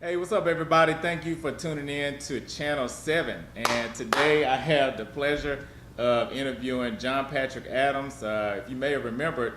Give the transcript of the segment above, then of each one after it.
Hey, what's up, everybody? Thank you for tuning in to Channel 7. And today I have the pleasure of interviewing John Patrick Adams. If you may have remembered,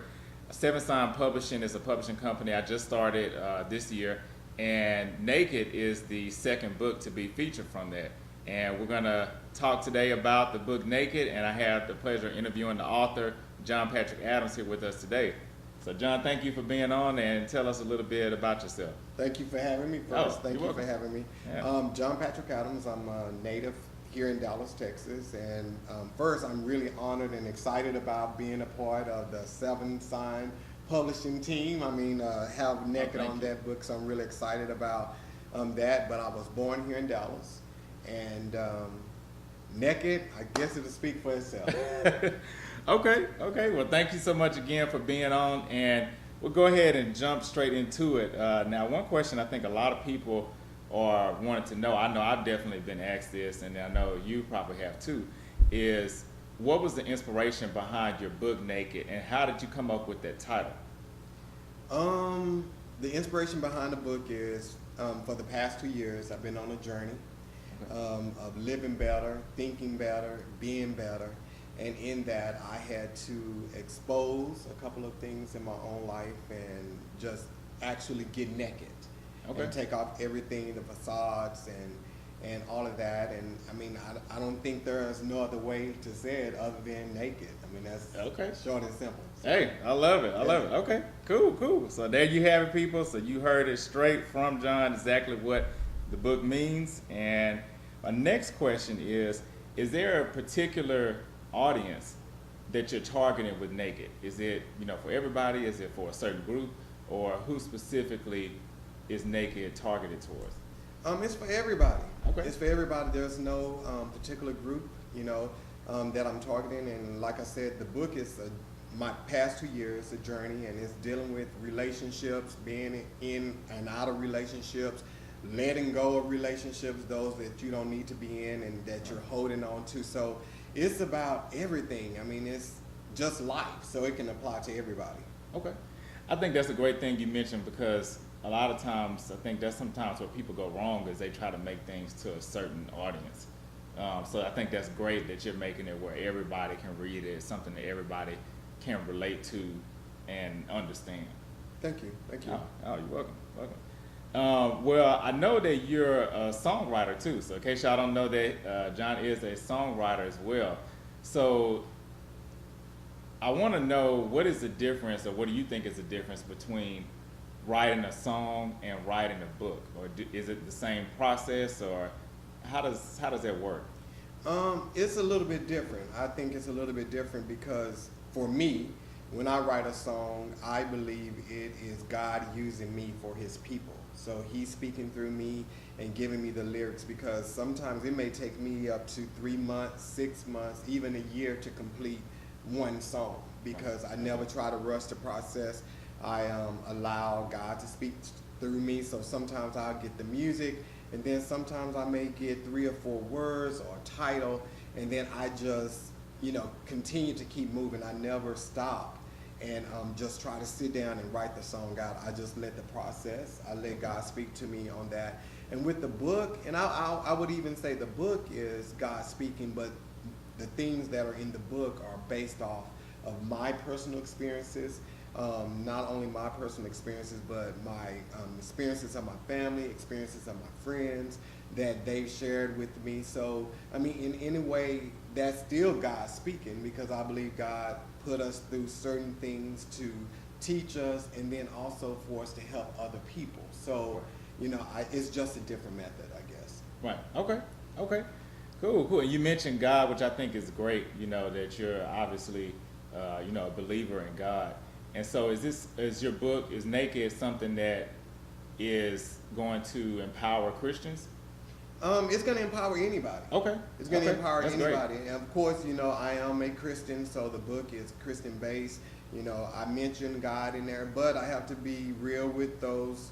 Seven Sign Publishing is a publishing company I just started this year. And Naked is the second book to be featured from that. And we're going to talk today about the book Naked. And I have the pleasure of interviewing the author, John Patrick Adams, here with us today. So, John, thank you for being on, and tell us a little bit about yourself. Thank you for having me Thank you welcome. for having me. Yeah. John Patrick Adams, I'm a native here in Dallas, Texas. And first, I'm really honored and excited about being a part of the Seven Sign Publishing team. I mean, have Naked on that book, so I'm really excited about that. But I was born here in Dallas, and Naked, I guess it'll speak for itself. Okay. Well, thank you so much again for being on, and we'll go ahead and jump straight into it. Now, one question I think a lot of people are wanting to know, I know I've definitely been asked this, and I know you probably have too, is what was the inspiration behind your book Naked, and how did you come up with that title? The inspiration behind the book is for the past 2 years, I've been on a journey of living better, thinking better, being better. And in that, I had to expose a couple of things in my own life and just actually get naked. And take off everything, the facades and all of that. And I mean, I don't think there's no other way to say it other than naked. I mean, that's short and simple. So, hey, I love it. I love it. Okay, cool. So there you have it, people. So you heard it straight from John, exactly what the book means. And my next question is there a particular audience that you're targeting with Naked? Is it, for everybody? Is it for a certain group? Or who specifically is Naked targeted towards? It's for everybody. Okay. It's for everybody. There's no particular group, that I'm targeting. And like I said, the book is my past 2 years, a journey, and it's dealing with relationships, being in and out of relationships, letting go of relationships, those that you don't need to be in and that you're holding on to. So it's about everything. I mean, it's just life, so it can apply to everybody. Okay. I think that's a great thing you mentioned, because a lot of times I think that's sometimes where people go wrong is they try to make things to a certain audience. So I think that's great that you're making it where everybody can read it. It's something that everybody can relate to and understand. Thank you. Oh, you're welcome. Well, I know that you're a songwriter too. So in case y'all don't know that, John is a songwriter as well. So I want to know, what is the difference, or what do you think is the difference between writing a song and writing a book? Or is it the same process, or how does that work? It's a little bit different. I think it's a little bit different because for me, when I write a song, I believe it is God using me for his people. So he's speaking through me and giving me the lyrics, because sometimes it may take me up to 3 months, 6 months, even a year to complete one song, because I never try to rush the process. I allow God to speak through me. So sometimes I'll get the music, and then sometimes I may get 3 or 4 words or title, and then I just continue to keep moving. I never stop and just try to sit down and write the song out. I just let the process, I let God speak to me on that. And with the book, and I would even say the book is God speaking, but the things that are in the book are based off of my personal experiences. Not only my personal experiences, but my experiences of my family, experiences of my friends that they've shared with me. So, I mean, in any way, that's still God speaking, because I believe God put us through certain things to teach us, and then also for us to help other people. So, it's just a different method, I guess. Right. Okay. Cool. And you mentioned God, which I think is great, that you're obviously, a believer in God. And so is your book, is Naked, something that is going to empower Christians? It's going to empower anybody. Okay. It's going to empower That's anybody. Great. And of course, I am a Christian, so the book is Christian based. I mentioned God in there, but I have to be real with those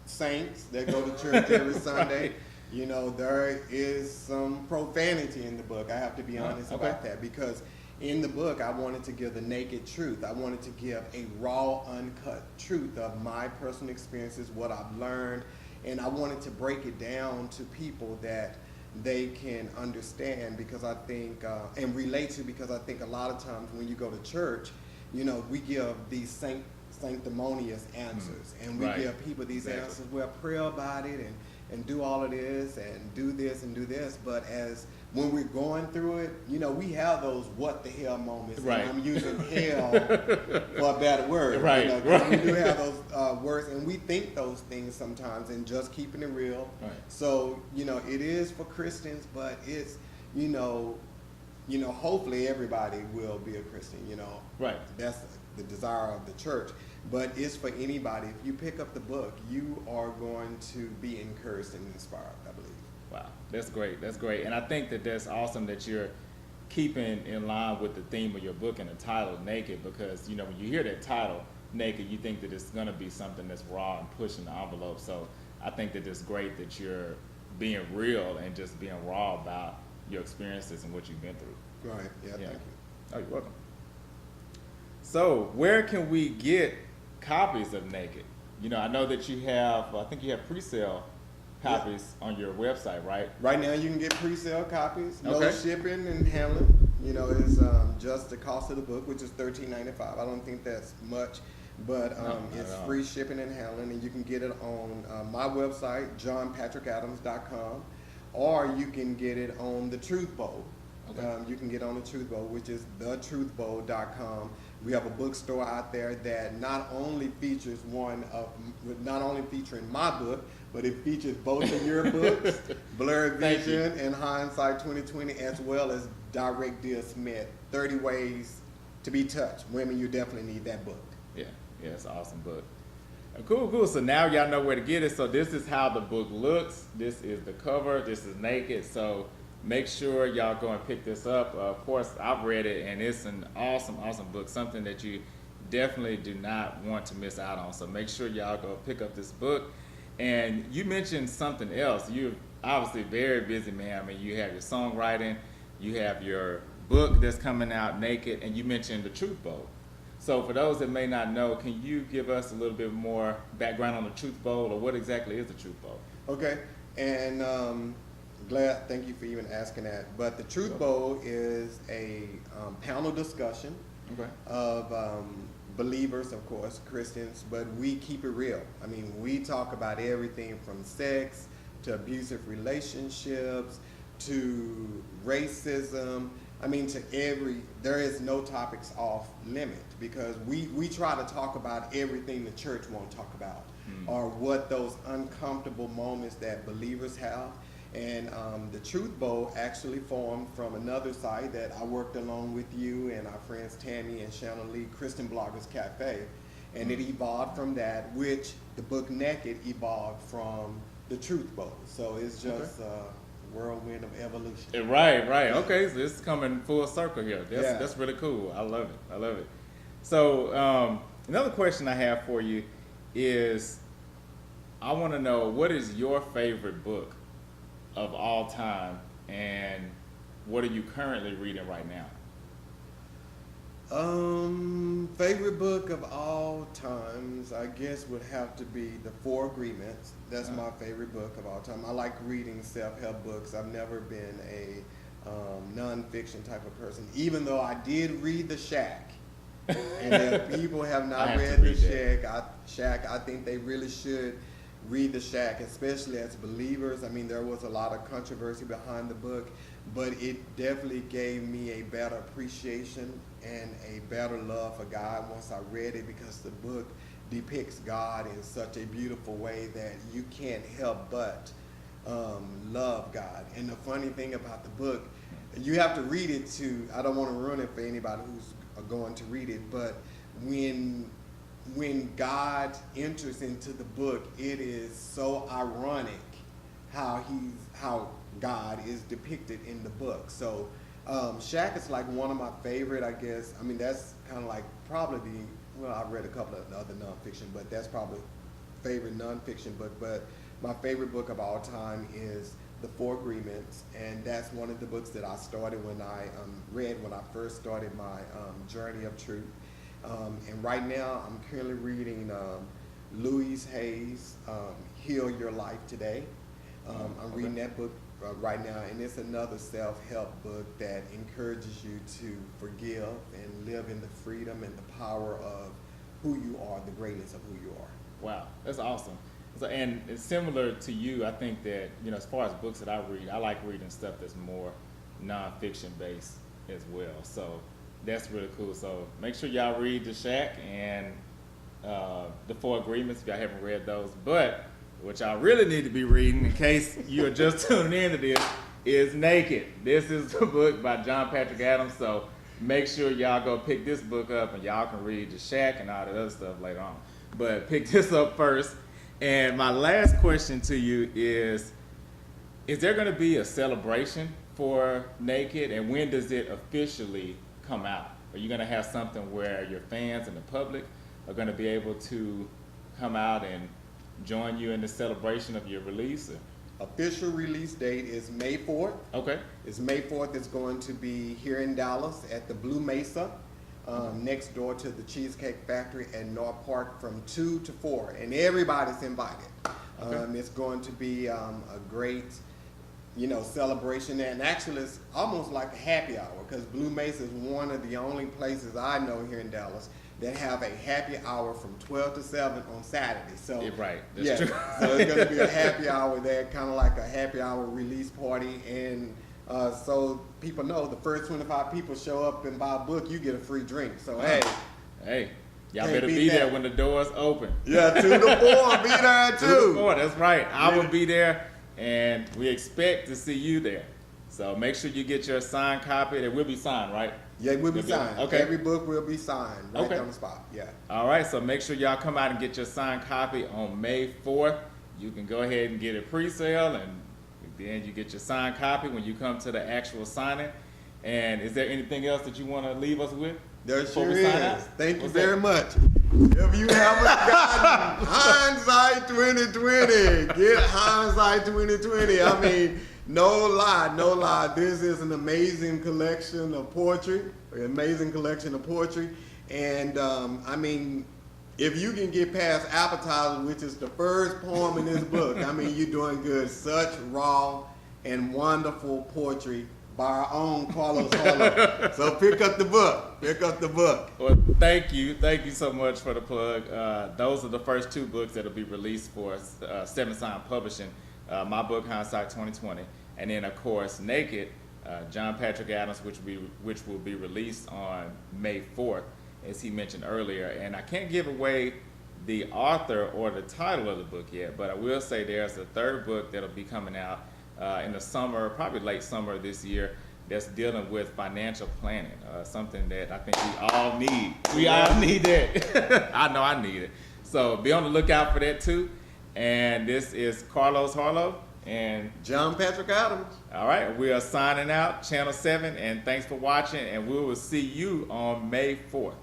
saints that go to church every Sunday. There is some profanity in the book. I have to be honest about that, because in the book, I wanted to give the naked truth. I wanted to give a raw, uncut truth of my personal experiences, what I've learned, and I wanted to break it down to people that they can understand, because I think and relate to, because I think a lot of times when you go to church, you know, we give these sanctimonious answers, and we Right. give people these Exactly. answers. Well, pray about it and do all of this and do this and do this. But as when we're going through it, you know, we have those what the hell moments. Right. And I'm using hell for a better word. Right, You know, 'cause we right. do have those words, and we think those things sometimes, and just keeping it real. Right. So, you know, it is for Christians, but it's, you know, hopefully everybody will be a Christian, you know. Right. That's the desire of the church. But it's for anybody. If you pick up the book, you are going to be encouraged and inspired, I believe. Wow, that's great. That's great. And I think that that's awesome that you're keeping in line with the theme of your book and the title, Naked, because, you know, when you hear that title, Naked, you think that it's going to be something that's raw and pushing the envelope. So I think that it's great that you're being real and just being raw about your experiences and what you've been through. Right. Yeah, Yeah. thank you. Oh, you're welcome. So where can we get copies of Naked? You know, I know that you have, I think you have pre-sale copies on your website, right? Right now, you can get pre-sale copies. No Okay. shipping and handling. You know, it's just the cost of the book, which is $13.95. I don't think that's much, but No, not it's at all. free shipping and handling, and you can get it on my website, johnpatrickadams.com, or you can get it on the Truth Bowl. Okay. You can get on the Truth Bowl, which is thetruthbowl.com. We have a bookstore out there that not only features not only featuring my book, but it features both of your books, Blurred Thank you. Vision and Hindsight 2020, as well as Direct Deal Smith, 30 Ways to Be Touched. Women, you definitely need that book. Yeah, it's an awesome book. Cool. So now y'all know where to get it. So this is how the book looks. This is the cover. This is Naked. So make sure y'all go and pick this up. Of course, I've read it, and it's an awesome book. Something that you definitely do not want to miss out on. So make sure y'all go pick up this book. And you mentioned something else. You're obviously a very busy man. I mean, you have your songwriting, you have your book that's coming out, Naked, and you mentioned the Truth Bowl. So for those that may not know, can you give us a little bit more background on the Truth Bowl, or what exactly is the Truth Bowl? Okay, and thank you for even asking that. But the Truth Bowl is a panel discussion Okay. of believers, of course, Christians, but we keep it real. I mean, we talk about everything from sex to abusive relationships to racism. I mean, there is no topics off limit, because we try to talk about everything the church won't talk about, or what those uncomfortable moments that believers have. And the Truth Bowl actually formed from another site that I worked along with you and our friends Tammy and Shannon Lee, Christian Bloggers Cafe. And it evolved from that, which the book Naked evolved from the Truth Bowl. So it's just a whirlwind of evolution. Right. Okay, so this is coming full circle here. That's really cool. I love it. So another question I have for you is, I want to know, what is your favorite book of all time, and what are you currently reading right now? Favorite book of all times, I guess, would have to be The Four Agreements. That's my favorite book of all time. I like reading self-help books. I've never been a nonfiction type of person, even though I did read The Shack. And if people have I not have to read The read Shack, I think they really should read The Shack, especially as believers. I mean, there was a lot of controversy behind the book, but it definitely gave me a better appreciation and a better love for God once I read it, because the book depicts God in such a beautiful way that you can't help but love God. And the funny thing about the book, you have to read it to, I don't want to ruin it for anybody who's going to read it, but when God enters into the book, it is so ironic how God is depicted in the book. So Shack is like one of my favorite, I guess. I mean, that's kind of like probably I've read a couple of other nonfiction, but that's probably favorite nonfiction book. But my favorite book of all time is The Four Agreements, and that's one of the books that I started when I read when I first started my journey of truth. And right now, I'm currently reading Louise Hayes, Heal Your Life Today. I'm reading that book right now, and it's another self-help book that encourages you to forgive and live in the freedom and the power of who you are, the greatness of who you are. Wow, that's awesome. So, and it's similar to you. I think that, you know, as far as books that I read, I like reading stuff that's more nonfiction based as well. So that's really cool. So make sure y'all read The Shack and The Four Agreements if y'all haven't read those. But what y'all really need to be reading, in case you are just tuning into this, is Naked. This is the book by John Patrick Adams. So make sure y'all go pick this book up, and y'all can read The Shack and all that other stuff later on. But pick this up first. And my last question to you is there going to be a celebration for Naked, and when does it officially come out? Are you going to have something where your fans and the public are going to be able to come out and join you in the celebration of your release? Official release date is May 4th. Okay. It's May 4th. It's going to be here in Dallas at the Blue Mesa, next door to the Cheesecake Factory at North Park from 2 to 4. And everybody's invited. Okay. It's going to be a great, you know, celebration there. And actually it's almost like a happy hour, because Blue Mesa is one of the only places I know here in Dallas that have a happy hour from 12 to 7 on Saturday. So Yeah, right. That's true. So it's going to be a happy hour there, kind of like a happy hour release party. And so people know the first 25 people show up and buy a book, you get a free drink. So Hey, y'all better be there when the doors open. Yeah, 2 to 4, be there 2 to 4, that's right. I will be there, and we expect to see you there. So make sure you get your signed copy. It will be signed, right? Yeah, it will be signed. Okay. Every book will be signed right on the spot. Yeah. All right, so make sure y'all come out and get your signed copy on May 4th. You can go ahead and get a pre-sale, and then you get your signed copy when you come to the actual signing. And is there anything else that you want to leave us with? There before sure we sign is. out? Thank What's you very that? much. If you haven't gotten Hindsight 2020, get Hindsight 2020. I mean, no lie. This is an amazing collection of poetry, And I mean, if you can get past Appetizer, which is the first poem in this book, I mean, you're doing good. Such raw and wonderful poetry by our own Carlos Harleaux. So pick up the book. Well, thank you so much for the plug. Those are the first 2 books that'll be released for Seven Sign Publishing. My book, Hindsight 2020, and then of course Naked, John Patrick Adams, which will be released on May 4th, as he mentioned earlier. And I can't give away the author or the title of the book yet, but I will say there's a 3rd book that'll be coming out in the summer, probably late summer this year, that's dealing with financial planning, something that I think we all need. We all need that. I know I need it. So be on the lookout for that too. And this is Carlos Harleaux and John Patrick Adams. All right, we are signing out, Channel 7, and thanks for watching, and we will see you on May 4th.